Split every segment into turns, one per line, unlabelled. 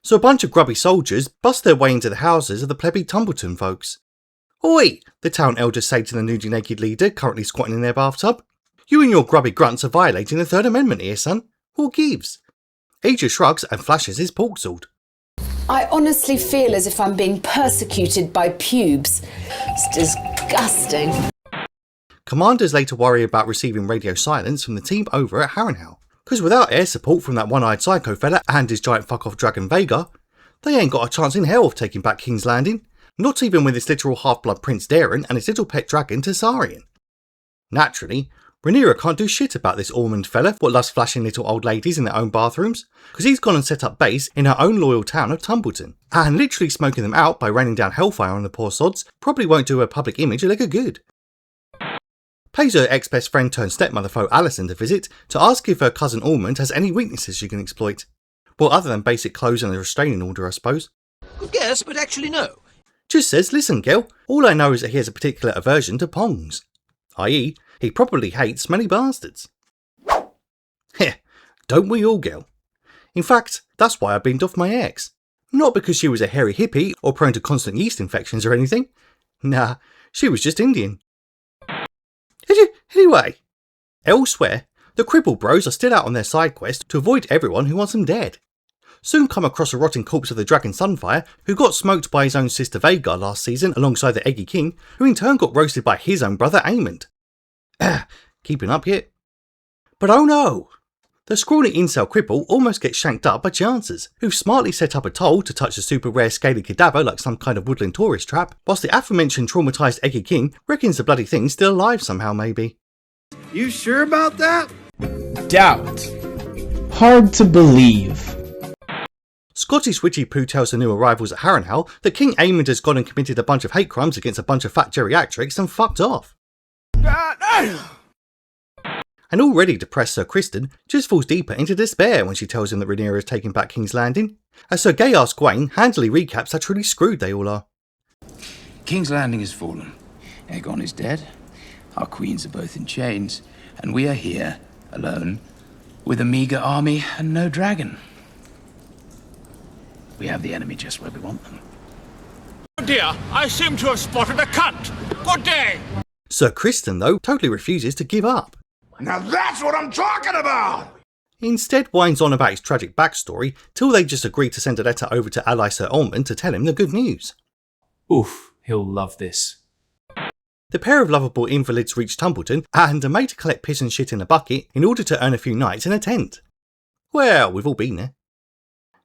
So a bunch of grubby soldiers bust their way into the houses of the plebby Tumbleton folks. "Oi!" the town elders say to the nudie naked leader currently squatting in their bathtub. "You and your grubby grunts are violating the Third Amendment here, son. What gives?" He just shrugs and flashes his pork sword.
I honestly feel as if I'm being persecuted by pubes. It's disgusting.
Commanders later worry about receiving radio silence from the team over at Harrenhal, because without air support from that one-eyed psycho fella and his giant fuck-off dragon Vhagar, they ain't got a chance in hell of taking back King's Landing, not even with his literal half-blood Prince Daeron and his little pet dragon Tessarion. Naturally, Rhaenyra can't do shit about this Ormund fella what loves flashing little old ladies in their own bathrooms, because he's gone and set up base in her own loyal town of Tumbleton, and literally smoking them out by raining down hellfire on the poor sods probably won't do her public image a lick of good. Pays her ex-best friend turned stepmother foe Alicent a visit to ask if her cousin Ormund has any weaknesses she can exploit. Well, other than basic clothes and a restraining order, I suppose.
Good guess, but actually no.
Just says, "Listen, girl, all I know is that he has a particular aversion to pongs." I.e., he probably hates smelly bastards. Heh, don't we all, girl? In fact, that's why I beamed off my ex. Not because she was a hairy hippie or prone to constant yeast infections or anything. Nah, she was just Indian. Anyway, elsewhere, the Cripple Bros are still out on their side quest to avoid everyone who wants them dead. Soon come across a rotting corpse of the Dragon Sunfire, who got smoked by his own sister Vhagar last season alongside the Eggy King, who in turn got roasted by his own brother Aemond. Keeping up yet? But oh no! The scrawny incel cripple almost gets shanked up by Chancers, who've smartly set up a toll to touch a super rare scaly cadaver like some kind of woodland tourist trap, whilst the aforementioned traumatised Eggy King reckons the bloody thing's still alive somehow maybe.
You sure about that?
Doubt. Hard to believe.
Scottish witchy poo tells the new arrivals at Harrenhal that King Aemond has gone and committed a bunch of hate crimes against a bunch of fat geriatrics and fucked off. And already depressed Sir Criston just falls deeper into despair when she tells him that Rhaenyra is taking back King's Landing, as Sir Gay-ass Gawain handily recaps how truly screwed they all are.
King's Landing has fallen. Aegon is dead. Our queens are both in chains, and we are here, alone, with a meagre army and no dragon. We have the enemy just where we want them.
Oh dear, I seem to have spotted a cunt. Good day.
Sir Criston, though, totally refuses to give up.
Now that's what I'm talking about!
Instead whines on about his tragic backstory till they just agree to send a letter over to ally Sir Ormund to tell him the good news.
Oof, he'll love this.
The pair of lovable invalids reach Tumbleton and are made to collect piss and shit in a bucket in order to earn a few nights in a tent. Well, we've all been there.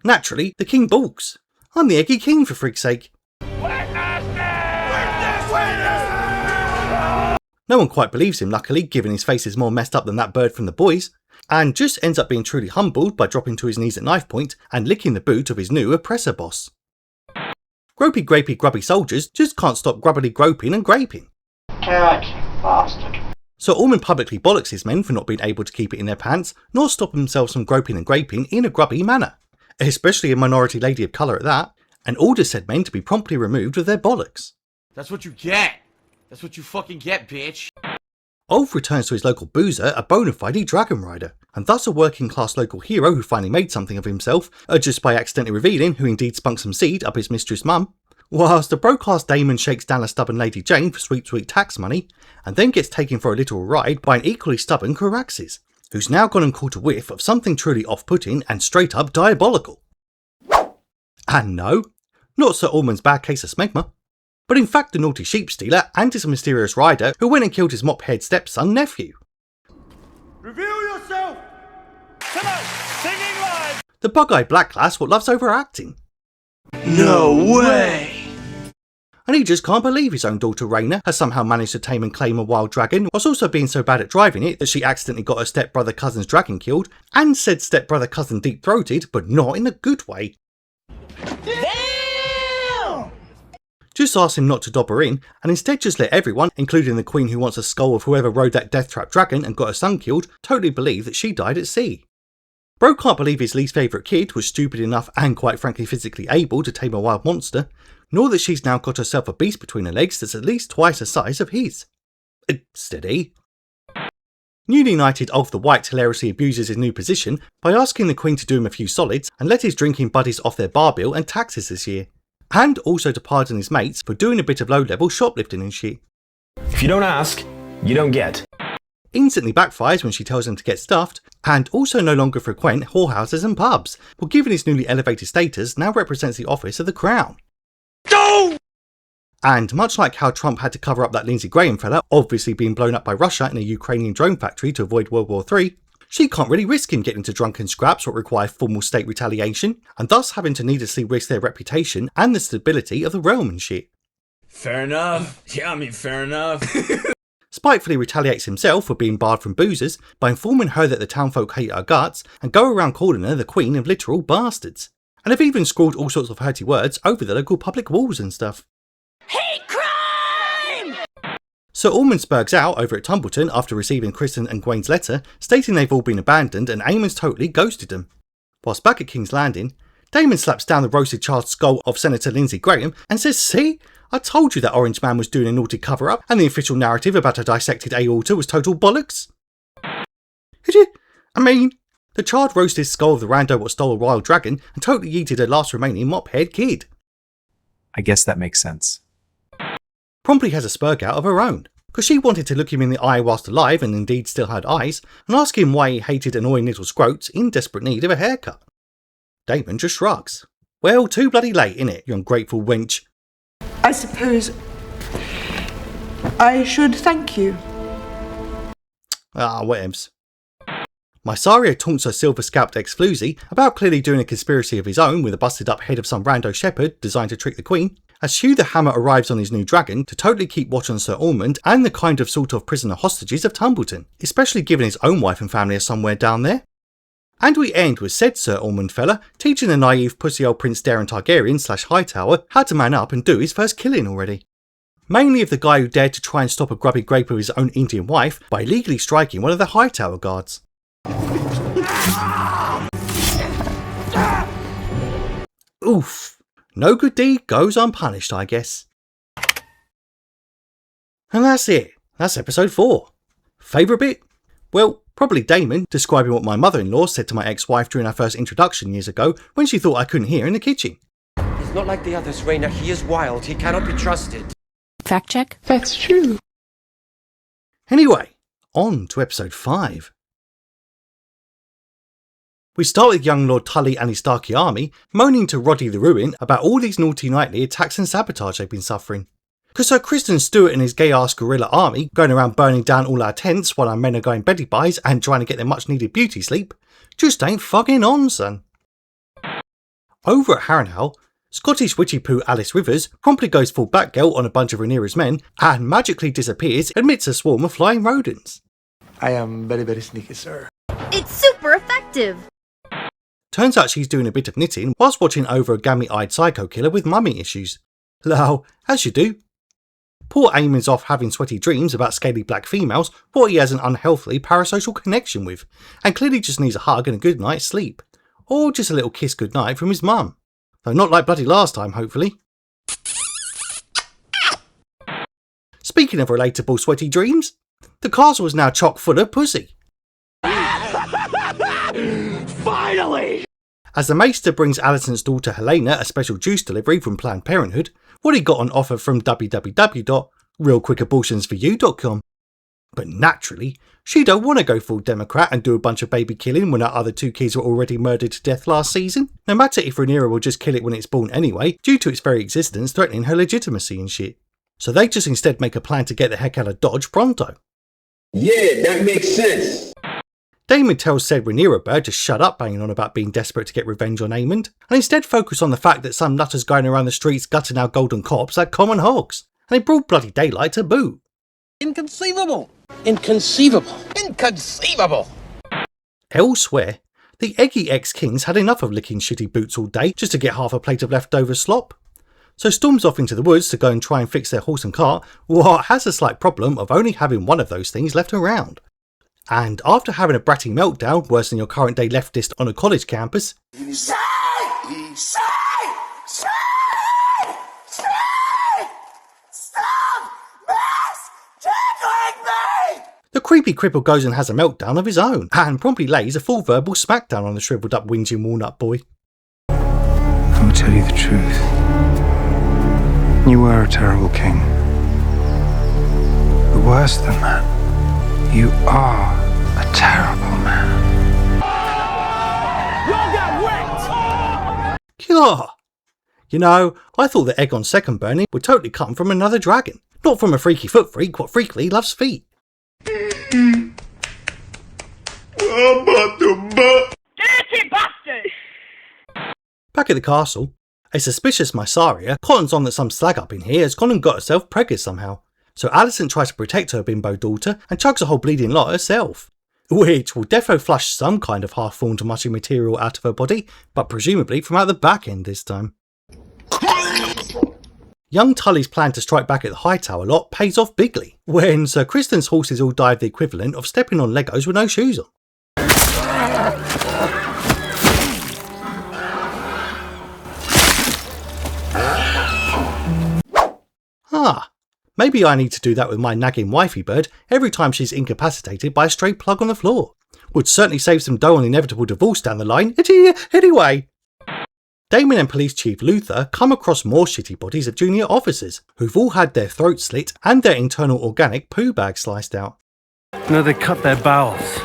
Naturally, the king balks. "I'm the Eggy King, for frig's sake." No one quite believes him, luckily, given his face is more messed up than that bird from The Boys, and just ends up being truly humbled by dropping to his knees at knife point and licking the boot of his new oppressor boss. Gropey grapey grubby soldiers just can't stop grubbily groping and graping.
Carrot, bastard.
So Ormond publicly bollocks his men for not being able to keep it in their pants, nor stop themselves from groping and graping in a grubby manner, especially a minority lady of colour at that, and orders said men to be promptly removed of their bollocks.
That's what you get. That's what you fucking get, bitch.
Ulf returns to his local boozer a bona fide dragon rider, and thus a working class local hero who finally made something of himself, just by accidentally revealing who indeed spunk some seed up his mistress' mum, whilst the broke-ass Damon shakes down a stubborn Lady Jane for sweet tax money, and then gets taken for a literal ride by an equally stubborn Caraxes, who's now gone and caught a whiff of something truly off-putting and straight up diabolical. And no, not Sir Ormond's bad case of smegma, but in fact the naughty Sheepstealer and his mysterious rider who went and killed his mop-head stepson nephew.
Reveal yourself!
Tonight, singing live.
The bug-eyed black lass what loves overacting.
No way!
And he just can't believe his own daughter Rhaena has somehow managed to tame and claim a wild dragon, whilst also being so bad at driving it that she accidentally got her stepbrother cousin's dragon killed, and said stepbrother cousin deep-throated, but not in a good way.
Damn!
Just ask him not to dob her in, and instead just let everyone, including the queen who wants a skull of whoever rode that death trap dragon and got her son killed, totally believe that she died at sea. Bro can't believe his least favourite kid was stupid enough and quite frankly physically able to tame a wild monster, nor that she's now got herself a beast between her legs that's at least twice the size of his. Steady. Newly knighted Ulf the White hilariously abuses his new position by asking the Queen to do him a few solids and let his drinking buddies off their bar bill and taxes this year, and also to pardon his mates for doing a bit of low-level shoplifting and shit.
If you don't ask, you don't get.
Instantly backfires when she tells him to get stuffed, and also no longer frequent whorehouses and pubs, but given his newly elevated status, now represents the office of the Crown.
No!
And much like how Trump had to cover up that Lindsey Graham fella obviously being blown up by Russia in a Ukrainian drone factory to avoid World War III, she can't really risk him getting into drunken scraps or require formal state retaliation, and thus having to needlessly risk their reputation and the stability of the realm and shit.
Fair enough. Yeah, I mean, fair enough.
Spitefully retaliates himself for being barred from boozers by informing her that the townfolk hate her guts and go around calling her the queen of literal bastards, and have even scrawled all sorts of hurty words over the local public walls and stuff.
Hate crime!
So Ormund spergs out over at Tumbleton after receiving Kristen and Gwen's letter stating they've all been abandoned and Aemon's totally ghosted them. Whilst back at King's Landing, Daemon slaps down the roasted charred skull of Senator Lindsey Graham and says, "See? I told you that Orange Man was doing a naughty cover-up and the official narrative about a dissected aorta was total bollocks." The charred roasted skull of the rando what stole a wild dragon and totally yeeted her last remaining mop-head kid.
I guess that makes sense.
Promptly has a sperg-out of her own, because she wanted to look him in the eye whilst alive and indeed still had eyes, and ask him why he hated annoying little scroats in desperate need of a haircut. Daemon just shrugs. Well, too bloody late, innit, you ungrateful wench.
I suppose I should thank you.
Ah, whatevs. Mysaria taunts her silver-scalped ex-floozy about clearly doing a conspiracy of his own with a busted-up head of some rando shepherd designed to trick the Queen, as Hugh the Hammer arrives on his new dragon to totally keep watch on Sir Ormund and the kind of sort of prisoner hostages of Tumbleton, especially given his own wife and family are somewhere down there. And we end with said Sir Ormund fella teaching the naive pussy old Prince Darren Targaryen / Hightower how to man up and do his first killing already. Mainly of the guy who dared to try and stop a grubby grape of his own Indian wife by illegally striking one of the Hightower guards. Oof. No good deed goes unpunished, I guess. And that's it. That's episode 4. Favourite bit? Well, probably Daemon describing what my mother-in-law said to my ex-wife during our first introduction years ago when she thought I couldn't hear in the kitchen.
He's not like the others, Rhaena. He is wild. He cannot be trusted.
Fact check?
That's true.
Anyway, on to episode 5. We start with young Lord Tully and his Starky army moaning to Roddy the Ruin about all these naughty nightly attacks and sabotage they've been suffering. Because Sir Kristen Stewart and his gay-ass gorilla army going around burning down all our tents while our men are going beddy buys and trying to get their much-needed beauty sleep just ain't fucking on, son. Over at Harrenhal, Scottish witchy poo Alice Rivers promptly goes full Batgirl on a bunch of Rhaenyra's men and magically disappears amidst a swarm of flying rodents.
I am very, very sneaky, sir.
It's super effective!
Turns out she's doing a bit of knitting whilst watching over a gammy-eyed psycho killer with mummy issues. Lol, as you do. Poor Aemon's off having sweaty dreams about scaly black females what he has an unhealthily parasocial connection with, and clearly just needs a hug and a good night's sleep. Or just a little kiss goodnight from his mum. Though not like bloody last time, hopefully. Speaking of relatable sweaty dreams, the castle is now chock full of pussy.
Finally!
As the Maester brings Alicent's daughter Helena a special juice delivery from Planned Parenthood, what he got on offer from www.realquickabortionsforyou.com. But naturally, she don't want to go full Democrat and do a bunch of baby killing when her other 2 kids were already murdered to death last season, no matter if Rhaenyra will just kill it when it's born anyway, due to its very existence threatening her legitimacy and shit. So they just instead make a plan to get the heck out of Dodge pronto.
Yeah, that makes sense.
Daemon tells said Rhaenyra bird to shut up banging on about being desperate to get revenge on Aemond, and instead focus on the fact that some nutters going around the streets gutting our golden cops like common hogs, and they brought bloody daylight to boot.
Inconceivable! Inconceivable! Inconceivable!
Elsewhere, the eggy ex-kings had enough of licking shitty boots all day just to get half a plate of leftover slop. So storms off into the woods to go and try and fix their horse and cart, what has a slight problem of only having one of those things left around. And after having a bratty meltdown worse than your current day leftist on a college campus, the creepy cripple goes and has a meltdown of his own, and promptly lays a full verbal smackdown on the shriveled up whinging walnut boy.
I will tell you the truth. You were a terrible king. But worse than that, you are a terrible man.
God. You know, I thought the egg on second burning would totally come from another dragon, not from a freaky foot freak what freakily loves feet.
Dirty bastard!
Back at the castle, a suspicious Mysaria cottons on that some slag up in here has gone and got herself pregnant somehow, so Alicent tries to protect her bimbo daughter and chugs a whole bleeding lot herself, which will defo flush some kind of half-formed mushy material out of her body, but presumably from out the back end this time. Young Tully's plan to strike back at the Hightower lot pays off bigly, when Sir Kristen's horses all dive the equivalent of stepping on Legos with no shoes on. Maybe I need to do that with my nagging wifey bird every time she's incapacitated by a stray plug on the floor. Would certainly save some dough on the inevitable divorce down the line. Anyway. Daemon and Police Chief Luther come across more shitty bodies of junior officers, who've all had their throats slit and their internal organic poo bag sliced out.
No, they cut their bowels,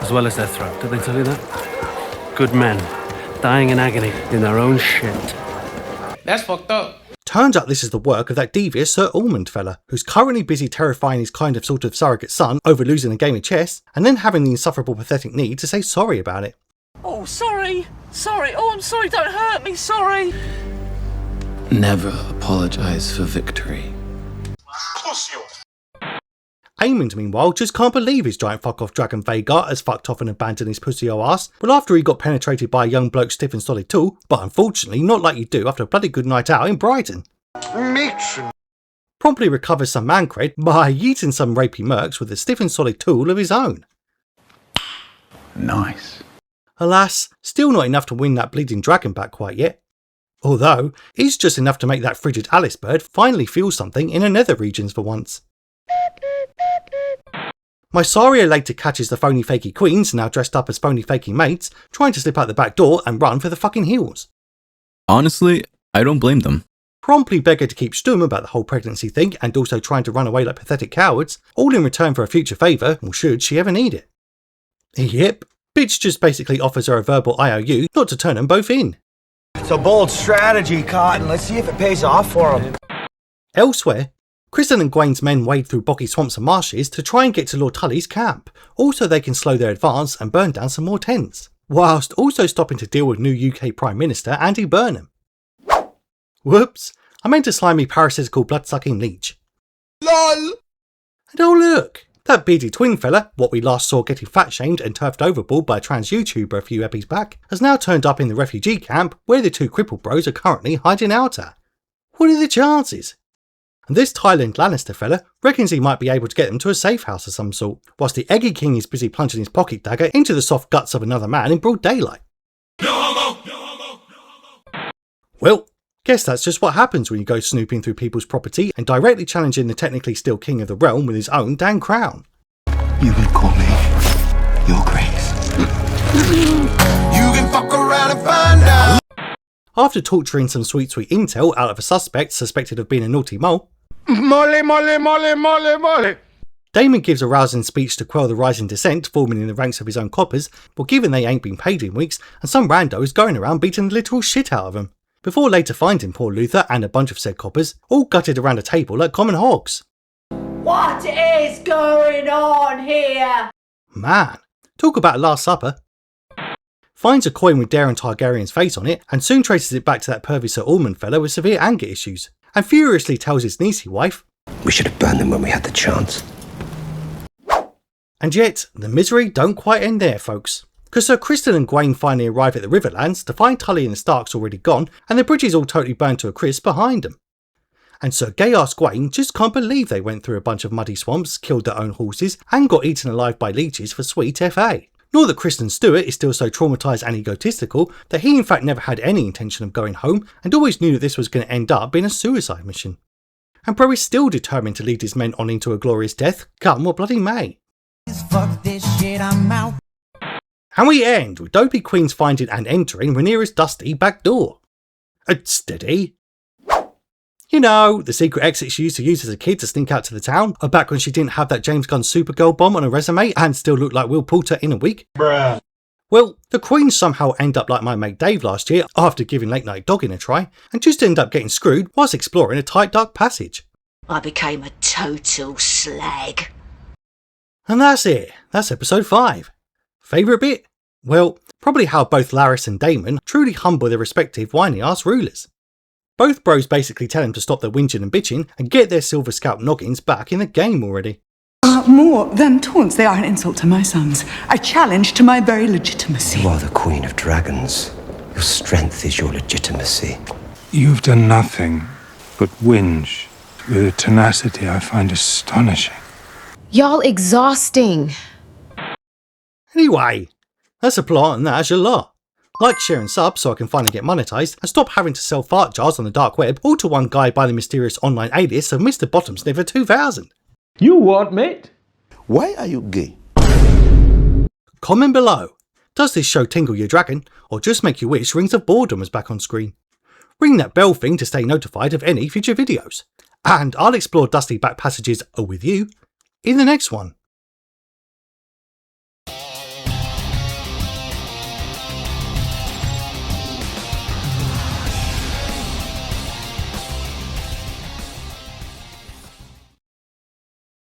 as well as their throat. Did they tell you that? Good men, dying in agony in their own shit.
That's fucked up.
Turns out this is the work of that devious Sir Ormund fella, who's currently busy terrifying his kind of sort of surrogate son over losing a game of chess, and then having the insufferable pathetic need to say sorry about it.
Oh, sorry. Sorry. Oh, I'm sorry. Don't hurt me. Sorry.
Never apologize for victory.
Of course you are.
Aemond, meanwhile, just can't believe his giant fuck-off dragon Vhagar has fucked off and abandoned his pussy-o ass, but after he got penetrated by a young bloke stiff and solid tool, but unfortunately not like you do after a bloody good night out in Brighton.
Matron.
Promptly recovers some man cred by yeeting some rapey mercs with a stiff and solid tool of his own.
Nice.
Alas, still not enough to win that bleeding dragon back quite yet. Although, it's just enough to make that frigid Alice bird finally feel something in her nether regions for once. Mysaria later catches the phony fakey queens, now dressed up as phony fakey mates, trying to slip out the back door and run for the fucking hills.
Honestly, I don't blame them.
Promptly beg her to keep stum about the whole pregnancy thing and also trying to run away like pathetic cowards, all in return for a future favour, or should she ever need it. Yep, bitch just basically offers her a verbal IOU not to turn them both in.
It's a bold strategy, Cotton. Let's see if it pays off for him.
Elsewhere, Kristen and Gwain's men wade through boggy swamps and marshes to try and get to Lord Tully's camp, also they can slow their advance and burn down some more tents, whilst also stopping to deal with new UK Prime Minister Andy Burnham. Whoops, I meant a slimy parasitical blood-sucking leech.
LOL!
And oh look, that beardy twin fella, what we last saw getting fat-shamed and turfed overboard by a trans YouTuber a few episodes back, has now turned up in the refugee camp where the two crippled bros are currently hiding out at. What are the chances? And this Thailand Lannister fella reckons he might be able to get them to a safe house of some sort, whilst the Eggy King is busy plunging his pocket dagger into the soft guts of another man in broad daylight.
No homo! No homo! No homo!
Well, guess that's just what happens when you go snooping through people's property and directly challenging the technically still king of the realm with his own damn crown.
You can call me Your Grace.
You can fuck around and find out.
After torturing some sweet intel out of a suspect suspected of being a naughty mole,
Molly, molly, molly, molly, molly.
Daemon gives a rousing speech to quell the rising dissent forming in the ranks of his own coppers, but given they ain't been paid in weeks and some rando is going around beating the literal shit out of them, before later finding poor Luther and a bunch of said coppers all gutted around a table like common hogs.
What is going on here?
Man, talk about a Last Supper. Finds a coin with Daeron Targaryen's face on it and soon traces it back to that pervy Sir Ormund fellow with severe anger issues, and furiously tells his niecey wife,
We should have burned them when we had the chance.
And yet, the misery don't quite end there, folks. Because Sir Kristen and Gwaine finally arrive at the Riverlands to find Tully and the Starks already gone and the bridges all totally burned to a crisp behind them. And Sir Gay-ass Gwaine just can't believe they went through a bunch of muddy swamps, killed their own horses, and got eaten alive by leeches for sweet FA. Nor that Kristen Stewart is still so traumatised and egotistical that he in fact never had any intention of going home and always knew that this was going to end up being a suicide mission. And Bro is still determined to lead his men on into a glorious death, come what bloody may.
Fuck this shit, I'm out.
And we end with dopey queens finding and entering Rhaenyra's dusty back door. Steady. You know, the secret exit she used to use as a kid to sneak out to the town, or back when she didn't have that James Gunn Supergirl bomb on her resume and still looked like Will Poulter in a week.
Bruh.
Well, the queens somehow end up like my mate Dave last year after giving late night dogging a try, and just end up getting screwed whilst exploring a tight dark passage.
I became a total slag.
And that's it. That's episode 5. Favourite bit? Well, probably how both Larys and Daemon truly humble their respective whiny ass rulers. Both bros basically tell him to stop their whinging and bitching and get their silver scalp noggins back in the game already.
More than taunts, they are an insult to my sons. A challenge to my very legitimacy.
You are the Queen of Dragons. Your strength is your legitimacy.
You've done nothing but whinge with a tenacity I find astonishing.
Y'all exhausting.
Anyway, that's a plot and that's your lot. Like, share and sub so I can finally get monetized and stop having to sell fart jars on the dark web, all to one guy by the mysterious online alias of Mr. Bottom Sniffer 2000.
You what, mate?
Why are you gay?
Comment below. Does this show tingle your dragon, or just make you wish Rings of Boredom was back on screen? Ring that bell thing to stay notified of any future videos. And I'll explore dusty back passages with you in the next one.